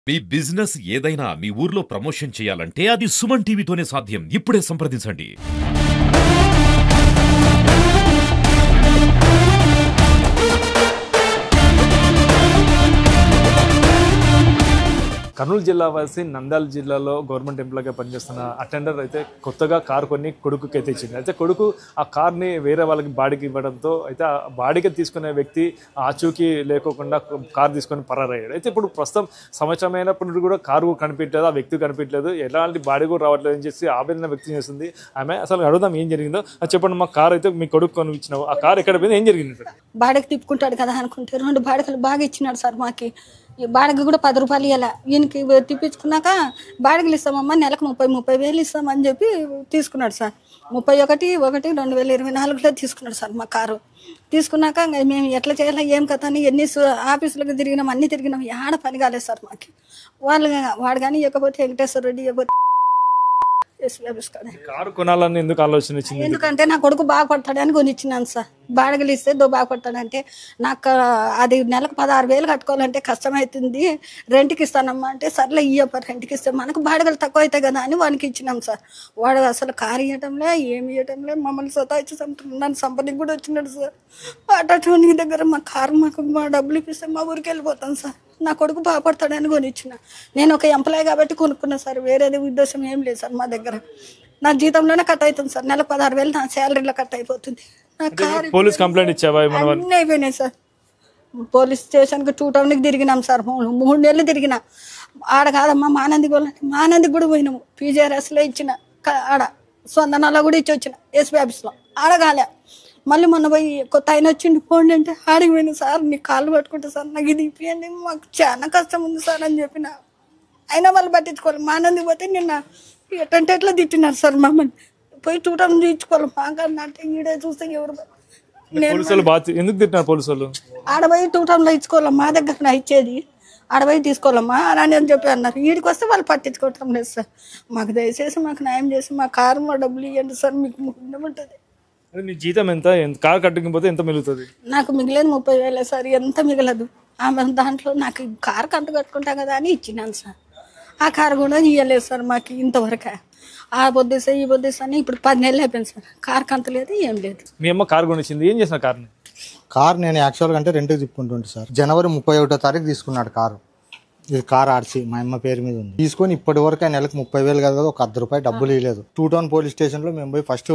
మీ business ఏదైనా మీ ఊర్లో promotion చేయాలంటే అది సుమన్ టీవీతోనే సాధ్యం. ఇప్పుడే సంప్రదించండి. కర్నూలు జిల్లా వాసి నంద్యాల జిల్లాలో గవర్నమెంట్ ఎంప్లాయ్గా పనిచేస్తున్న అటెండర్ అయితే కొత్తగా కారు కొని కొడుకుకి అయితే ఇచ్చింది. అయితే కొడుకు ఆ కార్ని వేరే వాళ్ళకి బాడికి ఇవ్వడంతో అయితే ఆ బాడికి తీసుకునే వ్యక్తి ఆచూకీ లేకోకుండా కారు తీసుకొని పరారయ్యాడు. అయితే ఇప్పుడు ప్రస్తుతం సంవత్సరం అయినప్పుడు కూడా కారు కనిపించలేదు, ఆ వ్యక్తి కనిపించలేదు, ఎలాంటి బాడీ కూడా రావట్లేదు అని చెప్పి ఆవేదన వ్యక్తం చేస్తుంది ఆమె. అసలు అడుగుదాం ఏం జరిగిందో. అది చెప్పండి, మా కారు అయితే మీ కొడుకు కొని ఇచ్చినావు, ఆ కారు ఎక్కడ పోయింది, ఏం జరిగింది? బాడకి తిప్పుకుంటాడు కదా అనుకుంటే 2 బాడకలు బాగా ఇచ్చినాడు సార్. మాకి ఈ బాడకి కూడా 10 రూపాయలు ఇవ్వాలి. ఈయనకి తిప్పించుకున్నాక బాడగలు ఇస్తామమ్మా, నెలకు 30 వేలు ఇస్తామని చెప్పి తీసుకున్నాడు సార్. 31/1/2024లో తీసుకున్నాడు సార్ మా కారు. తీసుకున్నాక మేము ఎట్లా చేయాలి ఏం కథ అని ఎన్ని ఆఫీసులకు తిరిగినాం, అన్ని తిరిగినాం, ఏడ పని కాలేదు సార్ మాకు. వాడు కానీ ఇవ్వకపోతే వెంకటేశ్వర రెడ్డి ఇవ్వకపోతే కారు కొనాలని ఎందుకు ఆలోచన వచ్చింది? ఎందుకంటే నా కొడుకు బాగుపడతాడని కొనిచ్చినాను సార్. బాడగలు ఇస్తే బాగుపడతాడంటే నాకు అది నెలకు 16,000 కట్టుకోవాలంటే కష్టమవుతుంది, రెంట్కి ఇస్తానమ్మా అంటే సర్లే ఇయ్యప్ప రెంట్కి ఇస్తే మనకు బాడగలు తక్కువ అవుతాయి కదా అని వానికి ఇచ్చినాం సార్. వాడు అసలు కారు ఇవ్వటంలే, ఏమి ఇవ్వటంలే, మమ్మల్ని సతాయిచ్చి నన్ను సంపనికి కూడా వచ్చినాడు సార్. అటువంటి దగ్గర మా కారు మా డబ్బులు ఇప్పిస్తే మా ఊరికి వెళ్ళిపోతాం సార్. నా కొడుకు బాగుపడతాడని కొనిచ్చిన. నేను ఒక ఎంప్లాయ్ కాబట్టి కొనుక్కున్నా సార్, వేరేది ఉద్దేశం ఏం లేదు సార్. మా దగ్గర నా జీతంలోనే కట్ అవుతుంది సార్, నెలకు 16,000 నా శాలరీలో కట్ అయిపోతుంది. నా కారు పోలీస్ కంప్లైంట్ ఇచ్చావా? అన్నీ అయిపోయినాయి సార్. పోలీస్ స్టేషన్కి 2 టౌన్కి తిరిగినాం సార్, 3 నెలలు తిరిగిన. ఆడ కాదమ్మా మానందికి కూడా పోయినాము. పీజీఆర్ఎస్లో ఇచ్చిన, ఆడ స్పందనలో కూడా ఇచ్చి వచ్చిన, ఎస్పీ ఆఫీస్లో ఆడగాలే. మళ్ళీ మొన్న పోయి కొత్త ఆయన వచ్చిండి పోండి అంటే ఆడికి పోయినా సార్, నీ కాళ్ళు పట్టుకుంటే సార్ నాకు ఇది ఇప్పియండి, మాకు చాలా కష్టం ఉంది సార్ అని చెప్పిన. అయినా వాళ్ళు పట్టించుకోవాలి. మానంది పోతే నిన్న ఎట్టంటే ఎట్లా తిట్టినారు సార్ మమ్మల్ని. పోయి 2 టౌన్ తీయించుకోవాలి మాకన్నా అంటే ఈడే చూస్తే ఎవరు ఎందుకు తిట్టినారు పోలీసులు? ఆడ పోయి 2 టౌన్లో ఇచ్చుకోవాలి, మా దగ్గర నా ఇచ్చేది ఆడ పోయి తీసుకోవాలమ్మా అని చెప్పి అన్నారు. వీడికి వస్తే వాళ్ళు పట్టించుకోవటం లేదు సార్. మాకు దయచేసి మాకు న్యాయం చేసి మా కారు మా డబ్బులు ఇవ్వండి సార్, మీకు ఉంటుంది. నీ జీతం ఎంత? కారు కట్టుకుపోతే ఎంత మిగులుతుంది? నాకు మిగిలేదు 30,000 సార్, ఎంత మిగలదు. ఆమె దాంట్లో నాకు కారు కంట కట్టుకుంటా కదా అని ఇచ్చినాను సార్. ఆ కారు కూడా ఇవ్వలేదు సార్ మాకు ఇంతవరకు. ఆ బొద్దేసా ఈ బొద్దేసా అని ఇప్పుడు 10 నెలలు అయిపోయింది సార్, కారు కంత లేదు ఏం లేదు. మీ అమ్మ కారు కొనిచ్చింది, ఏం చేసిన కారుని? కారు నేను యాక్చువల్గా అంటే రెంట్కి తిప్పుకుంటుంటే సార్, జనవరి 31వ తారీఖు తీసుకున్నాడు కారు. ఇది కారు ఆర్సీ మా అమ్మ పేరు మీద ఉంది. తీసుకొని ఇప్పటి వరకు నెలకు 30,000 కదా, ఒక 10 రూపాయలు డబ్బులు ఇవ్వలేదు. 2 టౌన్ పోలీస్ స్టేషన్లో మేము పోయి ఫస్ట్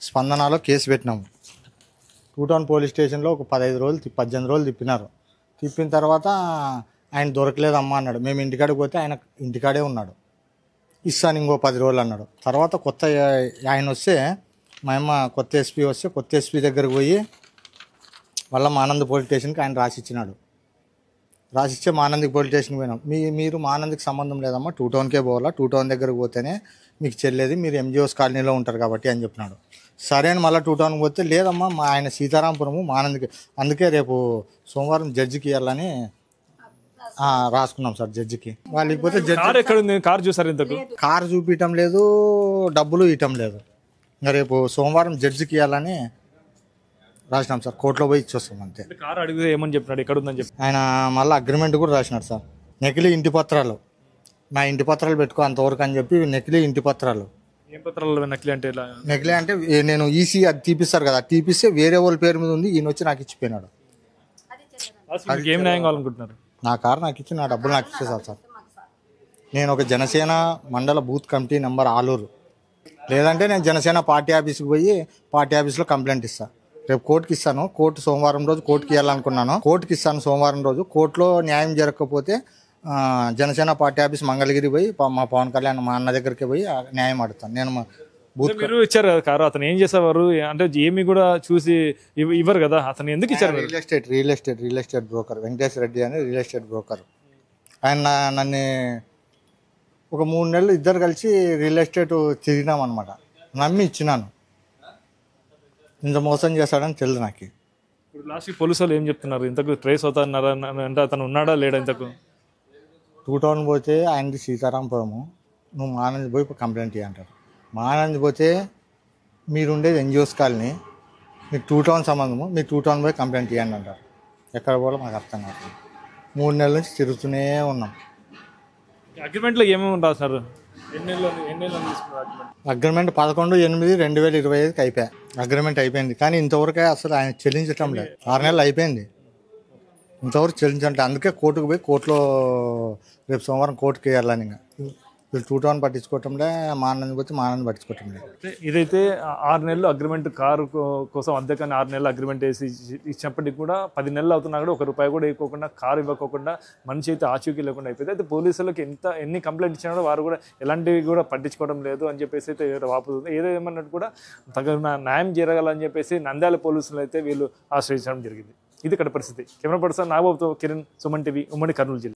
స్పందనలో కేసు పెట్టినాము. 2 టౌన్ పోలీస్ స్టేషన్లో ఒక 18 రోజులు తిప్పినారు. తిప్పిన తర్వాత ఆయన దొరకలేదమ్మా అన్నాడు. మేము ఇంటికాడికి పోతే ఆయన ఇంటికాడే ఉన్నాడు. ఇస్తాను ఇంకో 10 రోజులు అన్నాడు. తర్వాత కొత్త ఆయన వస్తే మా అమ్మ కొత్త ఎస్పీ వస్తే కొత్త ఎస్పీ దగ్గరికి పోయి మళ్ళీ మానంది పోలీస్ స్టేషన్కి ఆయన రాసిచ్చినాడు. రాసిచ్చే మానంది పోలీస్ స్టేషన్కి పోయినాం. మీరు మానందికి సంబంధం లేదమ్మా, 2 టౌన్కే పోవాలా, 2 టౌన్ దగ్గరకు పోతేనే మీకు చెల్లేది, మీరు ఎంజిఓస్ కాలనీలో ఉంటారు కాబట్టి అని చెప్పినాడు. సరే అని మళ్ళీ 2 టౌన్కి పోతే లేదమ్మా మా ఆయన సీతారాంపురము మానందికి, అందుకే రేపు సోమవారం జడ్జికి ఇవ్వాలని రాసుకున్నాం సార్ జడ్జికి. వాళ్ళకి పోతే కారు చూసారు, ఇంతకు కారు చూపించడం లేదు, డబ్బులు ఇవ్వటం లేదు. ఇంకా రేపు సోమవారం జడ్జికి ఇవ్వాలని రాసినాం సార్, కోర్టులో పోయి ఇచ్చొస్తాం అంతే. కారు అడిగితే ఏమని చెప్పినాడు, ఎక్కడ ఉందని చెప్పి? ఆయన మళ్ళీ అగ్రిమెంట్ కూడా రాసినాడు సార్. నకిలీ ఇంటి పత్రాలు, నా ఇంటి పత్రాలు పెట్టుకో అంతవరకు అని చెప్పి నకిలీ ఇంటి పత్రాలు. ఏం పత్రాలు నకిలీ అంటే? నకిలీ అంటే నేను ఈసీ అది తీపిస్తారు కదా, తీపిస్తే వేరే వాళ్ళ పేరు మీద ఉంది, ఈయన వచ్చి నాకు ఇచ్చిపోయినాడు. ఏం న్యాయం కావాలనుకుంటున్నారు? నా కారు నాకు ఇచ్చి నా డబ్బులు నాకు ఇచ్చేసారు సార్. నేను ఒక జనసేన మండల బూత్ కమిటీ నెంబర్ ఆలూరు, లేదంటే నేను జనసేన పార్టీ ఆఫీస్కి పోయి పార్టీ ఆఫీస్లో కంప్లైంట్ ఇస్తాను. రేపు కోర్టుకి ఇస్తాను, కోర్టు సోమవారం రోజు కోర్టుకి వెళ్ళాలనుకున్నాను, కోర్టుకి ఇస్తాను సోమవారం రోజు. కోర్టులో న్యాయం జరగకపోతే జనసేన పార్టీ ఆఫీస్ మంగళగిరి పోయి మా పవన్ కళ్యాణ్ మా అన్న దగ్గరికి పోయి న్యాయం అడుగుతాను. నేను మీరు ఇచ్చారు కదా కారు, అతను ఏం చేసేవారు అంటే ఏమి కూడా చూసి ఇవ్వరు కదా, అతను ఎందుకు ఇచ్చారు? Real estate broker Venkateswara Reddy అని రియల్ ఎస్టేట్ బ్రోకర్. ఆయన నన్ను ఒక 3 నెలలు ఇద్దరు కలిసి రియల్ ఎస్టేట్ తిరిగినాం అనమాట. నమ్మి ఇచ్చినాను, ఇంత మోసం చేస్తాడని తెలియదు నాకు. ఇప్పుడు లాస్ట్కి పోలీసు వాళ్ళు ఏం చెప్తున్నారు? ఇంతకు ట్రేస్ అవుతారన్నారా అంటే అతను ఉన్నాడా లేడా? ఇంతకు 2 టౌన్ పోతే ఆయనది సీతారాంపురము, నువ్వు మానంది పోయి కంప్లైంట్ ఇవ్వంటారు. మానంది పోతే మీరుండేది ఎన్జిఓస్ కాలనీ, మీకు 2 టౌన్ సంబంధము, మీరు 2 టౌన్ పోయి కంప్లైంట్ ఇవ్వండి అంటారు. ఎక్కడ పోవాలో మాకు అర్థం కాదు. 3 నెలల నుంచి తిరుగుతూనే ఉన్నాం. అగ్రిమెంట్లో ఏమేమి రాసినారు? ఎన్ని నెలలు తీసుకున్నారు అగ్రిమెంట్? అగ్రిమెంట్ 11/8/2025కి అయిపోయా. అగ్రిమెంట్ అయిపోయింది కానీ ఇంతవరకే అసలు ఆయన చెల్లించటం లేదు. 6 నెలలు అయిపోయింది ఇంతవరకు చెల్లించంటే, అందుకే కోర్టుకు పోయి కోర్టులో రేపు సోమవారం కోర్టుకి వెళ్ళాలని. ఇంకా వీళ్ళు 2 టౌన్ పట్టించుకోవటంలే, మా అన్నని పోతే మా అన్నని పట్టించుకోవటం లేదు. ఇదైతే 6 నెలలు అగ్రిమెంట్ కారు కోసం అద్దెకని 6 నెలలు అగ్రిమెంట్ వేసి ఇచ్చినప్పటికి కూడా 10 నెలలు అవుతున్నా కూడా ₹1 కూడా ఇవ్వకుండా, కారు ఇవ్వకుండా, మనిషి అయితే ఆచూకీ లేకుండా అయిపోయింది. అయితే పోలీసులకు ఎన్ని కంప్లైంట్ ఇచ్చినా కూడా వారు కూడా ఎలాంటివి కూడా పట్టించుకోవడం లేదు అని చెప్పేసి అయితే వాపుతుంది. ఏదేమన్నట్టు కూడా తగిన న్యాయం జరగాలని చెప్పేసి నంద్యాల పోలీసులు అయితే వీళ్ళు ఆశ్రయించడం జరిగింది. ఇది ఇక్కడ పరిస్థితి. కెమెరా పర్సన్ నాగబాబుతో కిరణ్, సుమన్ టీవీ, ఉమ్మడి కర్నూలు జిల్లా.